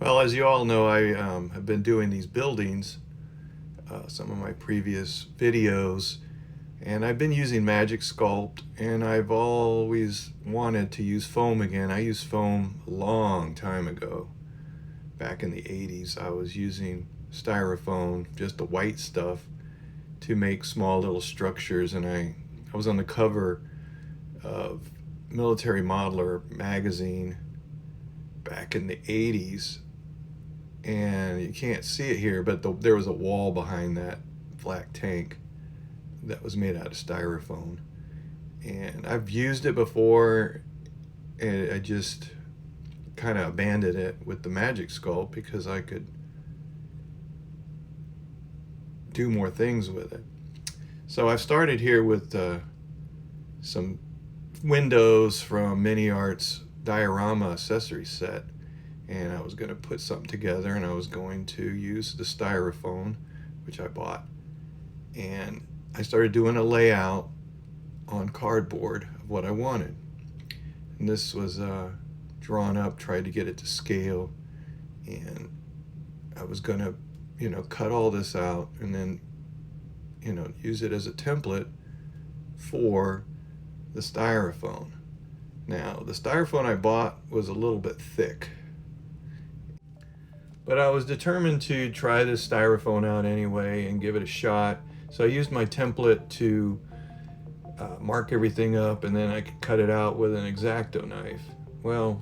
Well, as you all know, I have been doing these buildings, some of my previous videos, and I've been using Magic Sculpt, and I've always wanted to use foam again. I used foam a long time ago. Back in the 80s, I was using styrofoam, just the white stuff, to make small little structures, and I was on the cover of Military Modeler magazine back in the 80s, and you can't see it here, but there was a wall behind that black tank that was made out of styrofoam, and I've used it before, and I just kind of abandoned it with the Magic Sculpt because I could do more things with it. So I've started here with some windows from Mini Art's diorama accessory set, and I was going to put something together, and I was going to use the styrofoam, which I bought, and I started doing a layout on cardboard of what I wanted. And this was drawn up, tried to get it to scale, and I was going to cut all this out and then use it as a template for the styrofoam. Now, the styrofoam I bought was a little bit thick, but I was determined to try this styrofoam out anyway and give it a shot. So I used my template to mark everything up, and then I could cut it out with an X-Acto knife. Well,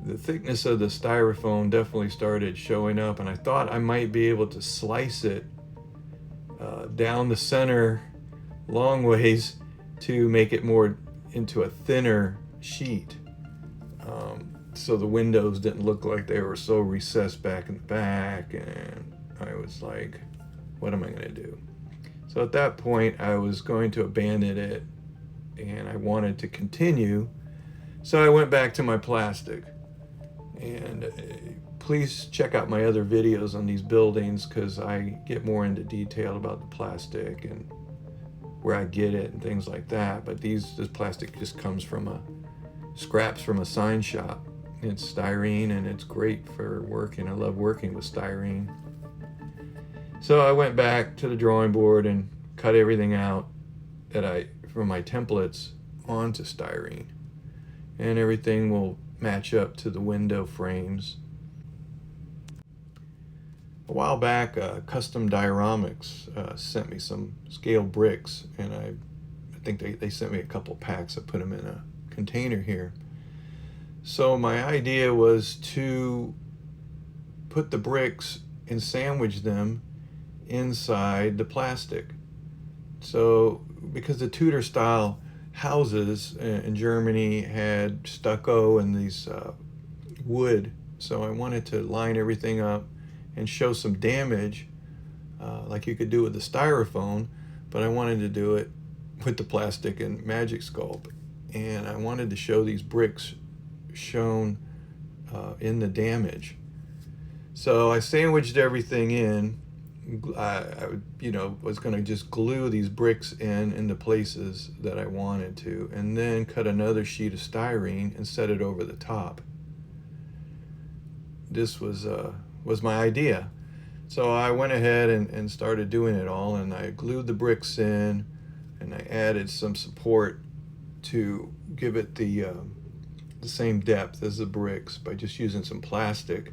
the thickness of the styrofoam definitely started showing up, and I thought I might be able to slice it down the center long ways to make it more into a thinner sheet, so the windows didn't look like they were so recessed back in the back. And I was like, what am I going to do? So at that point I was going to abandon it, and I wanted to continue, so I went back to my plastic. And please check out my other videos on these buildings, because I get more into detail about the plastic and where I get it and things like that. But this plastic just comes from scraps from a sign shop. It's styrene, and it's great for working. I love working with styrene. So I went back to the drawing board and cut everything out from my templates onto styrene, and everything will match up to the window frames. A while back, Custom Dioramas sent me some scale bricks, and I think they sent me a couple packs. I put them in a container here. So my idea was to put the bricks and sandwich them inside the plastic. So because the Tudor style houses in Germany had stucco and these wood, so I wanted to line everything up and show some damage, like you could do with the styrofoam, but I wanted to do it with the plastic and Magic Sculpt, and I wanted to show these bricks shown in the damage. So I sandwiched everything in. I was going to just glue these bricks in the places that I wanted to, and then cut another sheet of styrene and set it over the top. This was my idea. So I went ahead and started doing it all, and I glued the bricks in, and I added some support to give it the same depth as the bricks by just using some plastic.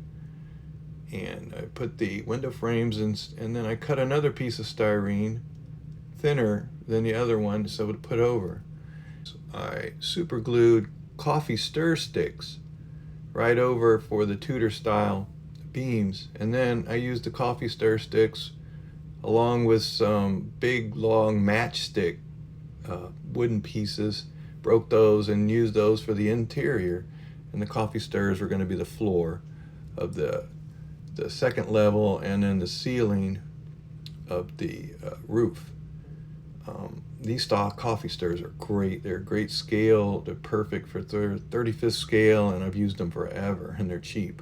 And I put the window frames in, and then I cut another piece of styrene, thinner than the other one, so to put over. So I super glued coffee stir sticks right over for the Tudor style beams, and then I used the coffee stir sticks along with some big long matchstick wooden pieces, broke those and used those for the interior, and the coffee stirs were going to be the floor of the second level, and then the ceiling of the roof. These stock coffee stirs are great. They're great scale. They're perfect for 35th scale, and I've used them forever, and they're cheap.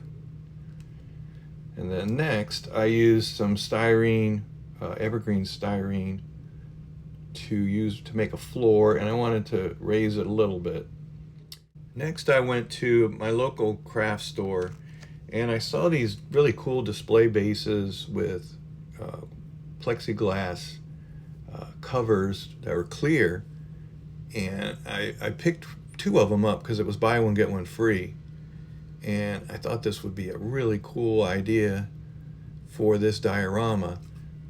And then next, I used some styrene, evergreen styrene, to make a floor, and I wanted to raise it a little bit. Next, I went to my local craft store, And I saw these really cool display bases with plexiglass covers that were clear, and I picked 2 of them up because it was buy one get one free, and I thought this would be a really cool idea for this diorama.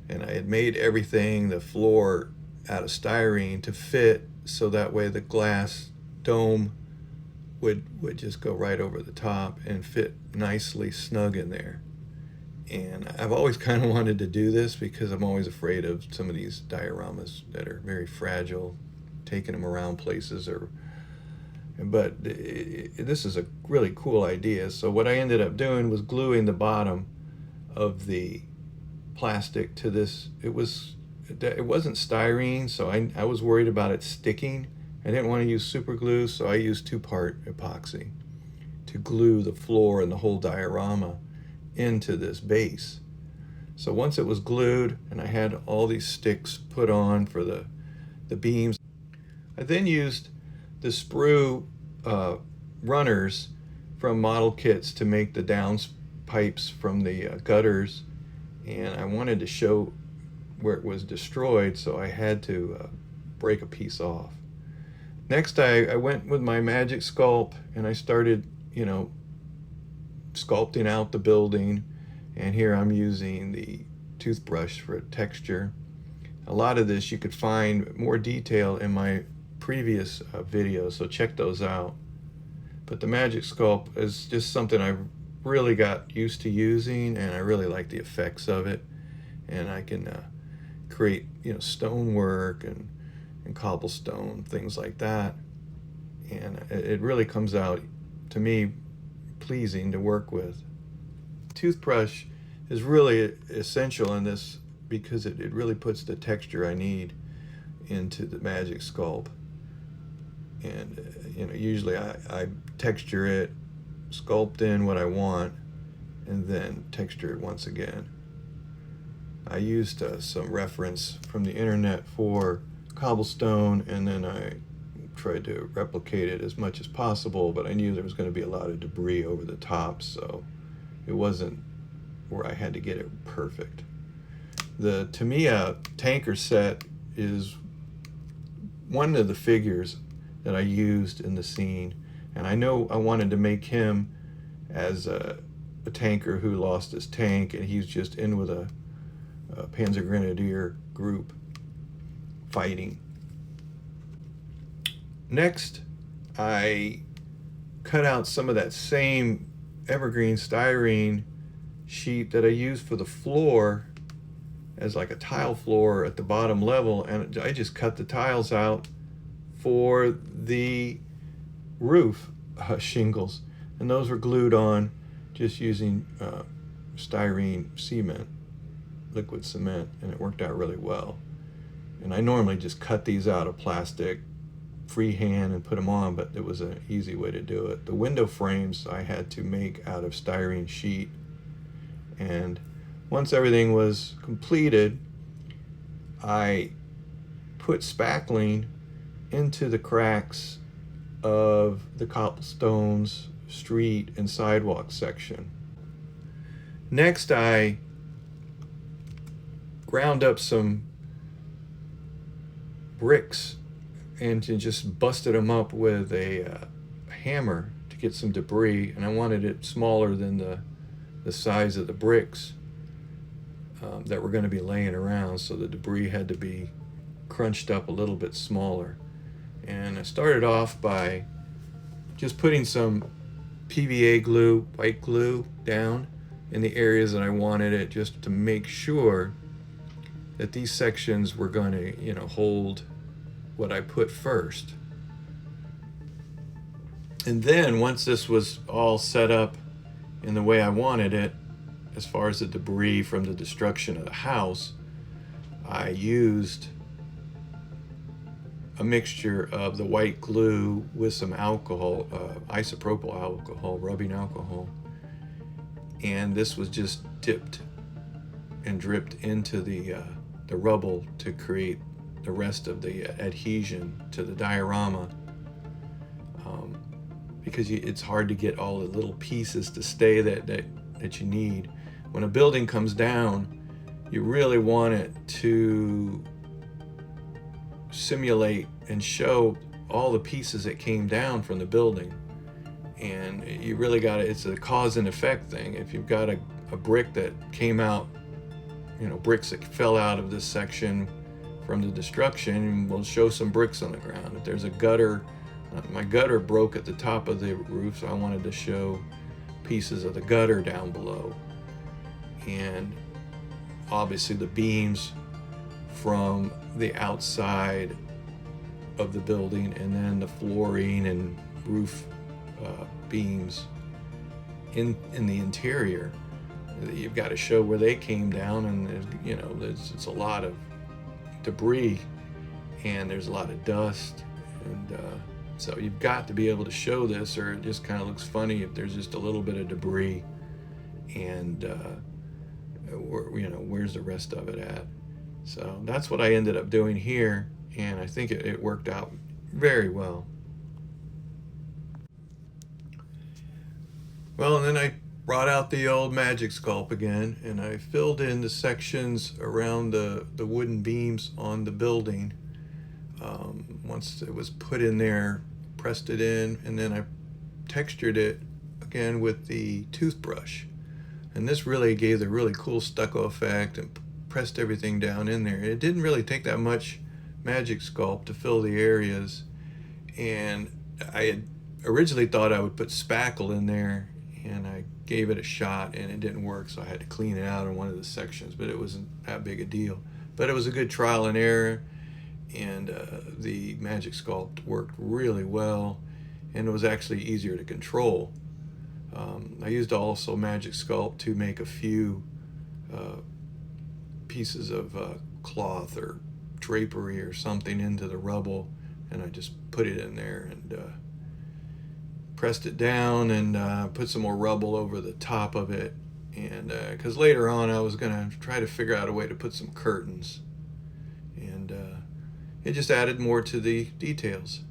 And I had made everything, the floor, out of styrene to fit, so that way the glass dome would just go right over the top and fit nicely snug in there. And I've always kind of wanted to do this because I'm always afraid of some of these dioramas that are very fragile, taking them around places. But this is a really cool idea. So what I ended up doing was gluing the bottom of the plastic to this. It wasn't styrene, so I was worried about it sticking. I didn't want to use super glue, so I used 2-part epoxy to glue the floor and the whole diorama into this base. So once it was glued and I had all these sticks put on for the beams, I then used the sprue runners from model kits to make the downspipes from the gutters, and I wanted to show where it was destroyed, so I had to break a piece off. Next, I went with my Magic Sculpt and I started, sculpting out the building. And here I'm using the toothbrush for texture. A lot of this you could find more detail in my previous videos, so check those out. But the Magic Sculpt is just something I've really got used to using, and I really like the effects of it. And I can create, stonework and cobblestone, things like that. And it really comes out, to me, pleasing to work with. Toothbrush is really essential in this because it really puts the texture I need into the Magic Sculpt. And usually I texture it, sculpt in what I want, and then texture it once again. I used some reference from the internet for cobblestone, and then I tried to replicate it as much as possible, but I knew there was going to be a lot of debris over the top, so it wasn't where I had to get it perfect. The Tamiya tanker set is one of the figures that I used in the scene, and I know I wanted to make him as a tanker who lost his tank, and he's just in with a Panzer Grenadier group fighting. Next, I cut out some of that same evergreen styrene sheet that I used for the floor as like a tile floor at the bottom level, and I just cut the tiles out for the roof shingles, and those were glued on just using styrene cement, liquid cement, and it worked out really well. And I normally just cut these out of plastic freehand and put them on, but it was an easy way to do it. The window frames I had to make out of styrene sheet, and once everything was completed, I put spackling into the cracks of the cobblestones, street, and sidewalk section. Next, I ground up some bricks and just busted them up with a hammer to get some debris, and I wanted it smaller than the size of the bricks that were going to be laying around, so the debris had to be crunched up a little bit smaller. And I started off by just putting some PVA glue, white glue, down in the areas that I wanted it, just to make sure that these sections were going to, hold what I put first. And then once this was all set up in the way I wanted it, as far as the debris from the destruction of the house, I used a mixture of the white glue with some alcohol, isopropyl alcohol, rubbing alcohol, and this was just dipped and dripped into the rubble to create the rest of the adhesion to the diorama, because it's hard to get all the little pieces to stay that you need. When a building comes down, you really want it to simulate and show all the pieces that came down from the building. And you really got to, it's a cause and effect thing. If you've got a brick that came out, bricks that fell out of this section from the destruction, we'll show some bricks on the ground. If there's a gutter, my gutter broke at the top of the roof, so I wanted to show pieces of the gutter down below. And obviously the beams from the outside of the building, and then the flooring and roof beams in the interior. You've got to show where they came down, and it's a lot of debris, and there's a lot of dust, and so you've got to be able to show this, or it just kind of looks funny if there's just a little bit of debris, and where's the rest of it at? So that's what I ended up doing here, and I think it worked out very well. Well, and then I brought out the old Magic Sculpt again, and I filled in the sections around the wooden beams on the building. Once it was put in there, pressed it in, and then I textured it again with the toothbrush. And this really gave the really cool stucco effect and pressed everything down in there. It didn't really take that much Magic Sculpt to fill the areas, and I had originally thought I would put spackle in there, and I gave it a shot and it didn't work, so I had to clean it out in one of the sections, but it wasn't that big a deal. But it was a good trial and error, and the Magic Sculpt worked really well, and it was actually easier to control. I used also Magic Sculpt to make a few pieces of cloth or drapery or something into the rubble, and I just put it in there and pressed it down and put some more rubble over the top of it, and because later on I was going to try to figure out a way to put some curtains, and it just added more to the details.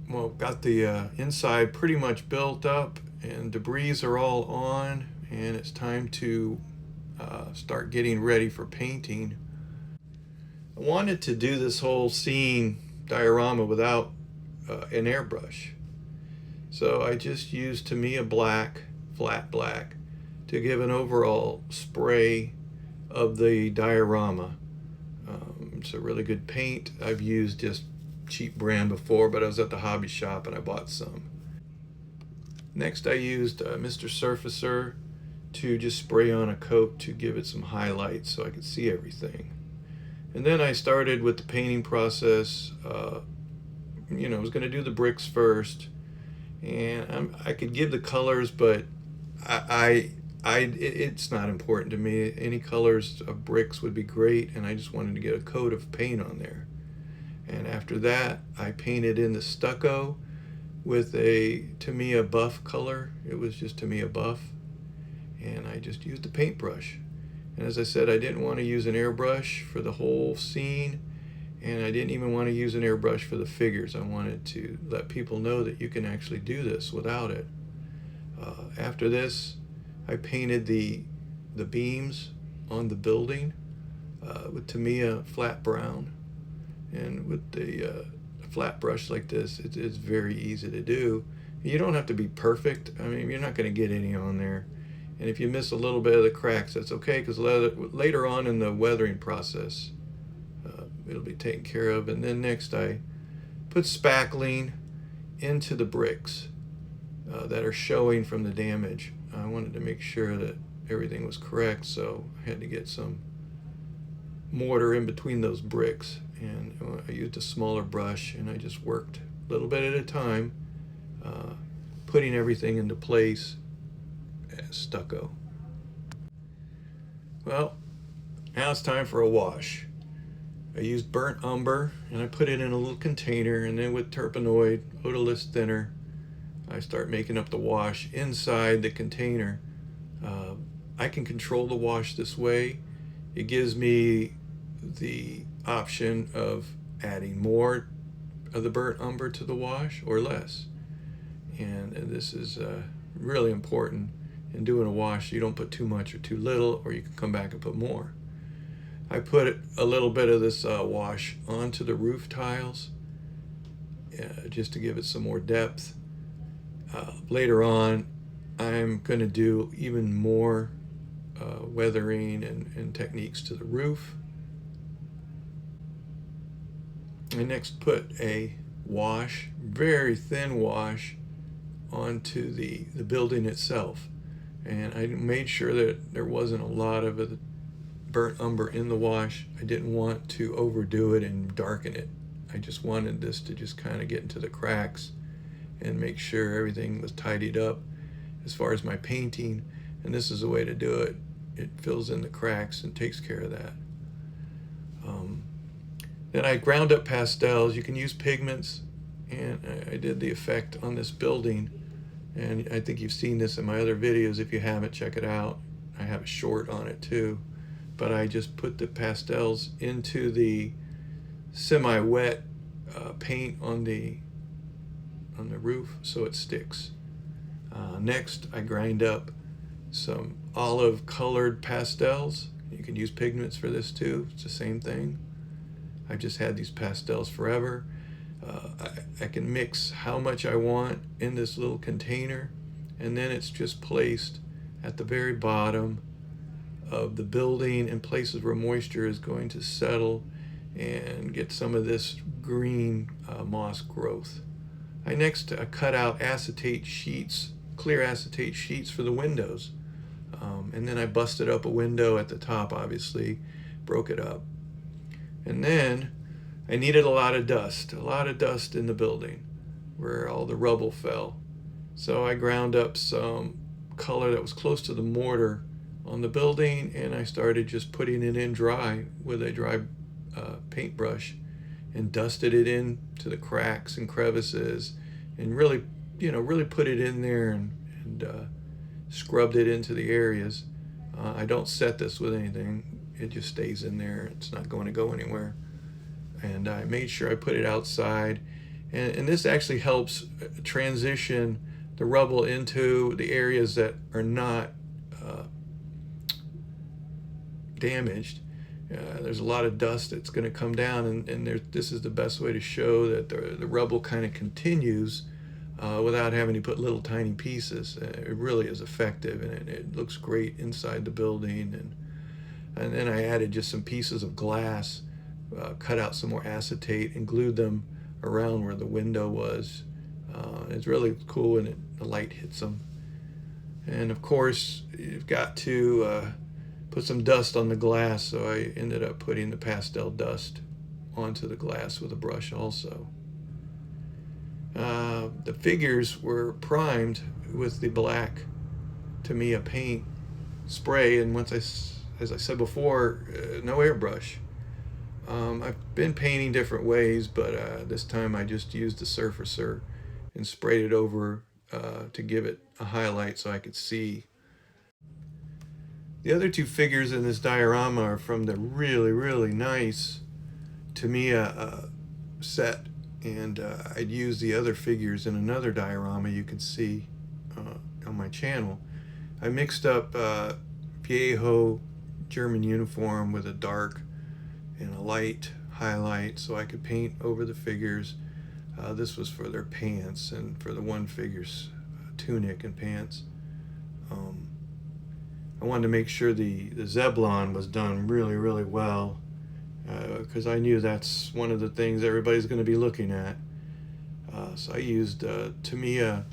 Well, got the inside pretty much built up, and debris are all on, and it's time to start getting ready for painting. I wanted to do this whole scene diorama without an airbrush, so I just used Tamiya black, flat black, to give an overall spray of the diorama. It's a really good paint. I've used just cheap brand before, but I was at the hobby shop and I bought some. Next I used Mr. Surfacer to just spray on a coat to give it some highlights so I could see everything. And then I started with the painting process. I was going to do the bricks first, and I could give the colors, but it's not important to me. Any colors of bricks would be great, and I just wanted to get a coat of paint on there. And after that, I painted in the stucco with a Tamiya buff color. It was just Tamiya buff, and I just used the paintbrush. And as I said, I didn't want to use an airbrush for the whole scene, and I didn't even want to use an airbrush for the figures. I wanted to let people know that you can actually do this without it. After this, I painted the beams on the building with Tamiya flat brown. And with the flat brush like this, it's very easy to do. You don't have to be perfect. I mean, you're not going to get any on there. And if you miss a little bit of the cracks, that's okay, because later on in the weathering process, it'll be taken care of. And then next I put spackling into the bricks that are showing from the damage. I wanted to make sure that everything was correct, so I had to get some mortar in between those bricks. And I used a smaller brush, and I just worked a little bit at a time, putting everything into place as stucco. Well, now it's time for a wash. I used burnt umber, and I put it in a little container, and then with terpenoid, odorless thinner, I start making up the wash inside the container. I can control the wash this way. It gives me the option of adding more of the burnt umber to the wash or less. And this is really important in doing a wash. You don't put too much or too little, or you can come back and put more. I put a little bit of this wash onto the roof tiles just to give it some more depth. Later on, I'm going to do even more weathering and techniques to the roof. I next put a wash, very thin wash, onto the building itself. And I made sure that there wasn't a lot of the burnt umber in the wash. I didn't want to overdo it and darken it. I just wanted this to just kind of get into the cracks and make sure everything was tidied up as far as my painting. And this is the way to do it. It fills in the cracks and takes care of that. Then I ground up pastels. You can use pigments, and I did the effect on this building. And I think you've seen this in my other videos. If you haven't, check it out. I have a short on it too. But I just put the pastels into the semi-wet paint on the roof so it sticks. Next, I grind up some olive colored pastels. You can use pigments for this too. It's the same thing. I've just had these pastels forever. I can mix how much I want in this little container, and then it's just placed at the very bottom of the building in places where moisture is going to settle and get some of this green moss growth. I next cut out acetate sheets, clear acetate sheets for the windows. And then I busted up a window at the top, obviously, broke it up. And then I needed a lot of dust in the building where all the rubble fell. So I ground up some color that was close to the mortar on the building, and I started just putting it in dry with a dry paintbrush and dusted it into the cracks and crevices and really put it in there and scrubbed it into the areas. I don't set this with anything. It just stays in there. It's not going to go anywhere. And I made sure I put it outside. And this actually helps transition the rubble into the areas that are not damaged. There's a lot of dust that's going to come down, and this is the best way to show that the rubble kind of continues without having to put little tiny pieces. It really is effective, and it looks great inside the building. And then I added just some pieces of glass, cut out some more acetate and glued them around where the window was. It's really cool when the light hits them. And of course, you've got to put some dust on the glass, so I ended up putting the pastel dust onto the glass with a brush also. The figures were primed with the black Tamiya paint spray, and as I said before, no airbrush. I've been painting different ways, but this time I just used the surfacer and sprayed it over to give it a highlight so I could see. The other two figures in this diorama are from the really, really nice Tamiya set, and I'd used the other figures in another diorama you can see on my channel. I mixed up Viejo German uniform with a dark and a light highlight so I could paint over the figures. This was for their pants and for the one figure's tunic and pants. I wanted to make sure the Zeblon was done really, really well because I knew that's one of the things everybody's going to be looking at. So I used Tamiya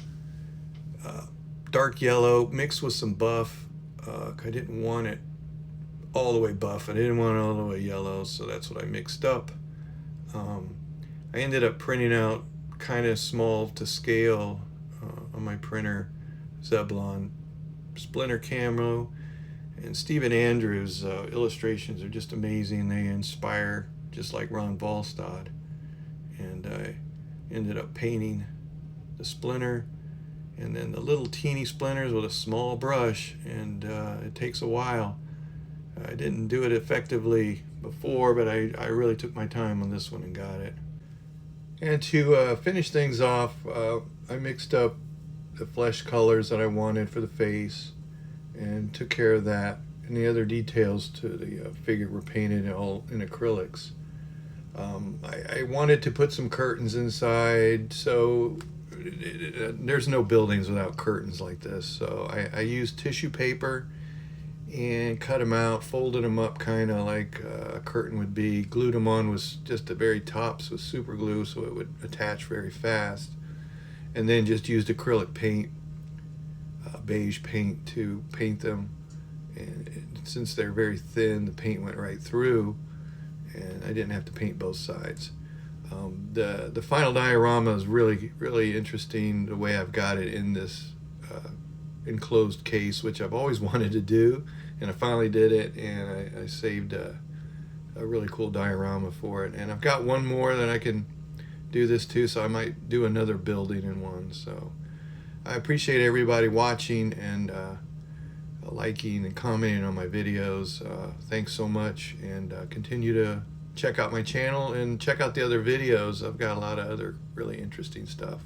dark yellow mixed with some buff. I didn't want it all the way buff. I didn't want it all the way yellow, so that's what I mixed up. I ended up printing out kind of small to scale on my printer Zeblon splinter camo, and Stephen Andrews' illustrations are just amazing. They inspire just like Ron Volstad. And I ended up painting the splinter and then the little teeny splinters with a small brush, and it takes a while. I didn't do it effectively before, but I really took my time on this one and got it. And to finish things off, I mixed up the flesh colors that I wanted for the face and took care of that. And the other details to the figure were painted all in acrylics. I wanted to put some curtains inside, so there's no buildings without curtains like this. So I used tissue paper and cut them out, folded them up kind of like a curtain would be, glued them on was just the very tops with super glue so it would attach very fast, and then just used acrylic paint, beige paint, to paint them. And since they're very thin, the paint went right through and I didn't have to paint both sides. The final diorama is really interesting, the way I've got it in this enclosed case, which I've always wanted to do, and I finally did it, and I saved a really cool diorama for it. And I've got one more that I can do this too, so I might do another building in one. So I appreciate everybody watching and liking and commenting on my videos. Thanks so much, and continue to check out my channel and check out the other videos. I've got a lot of other really interesting stuff.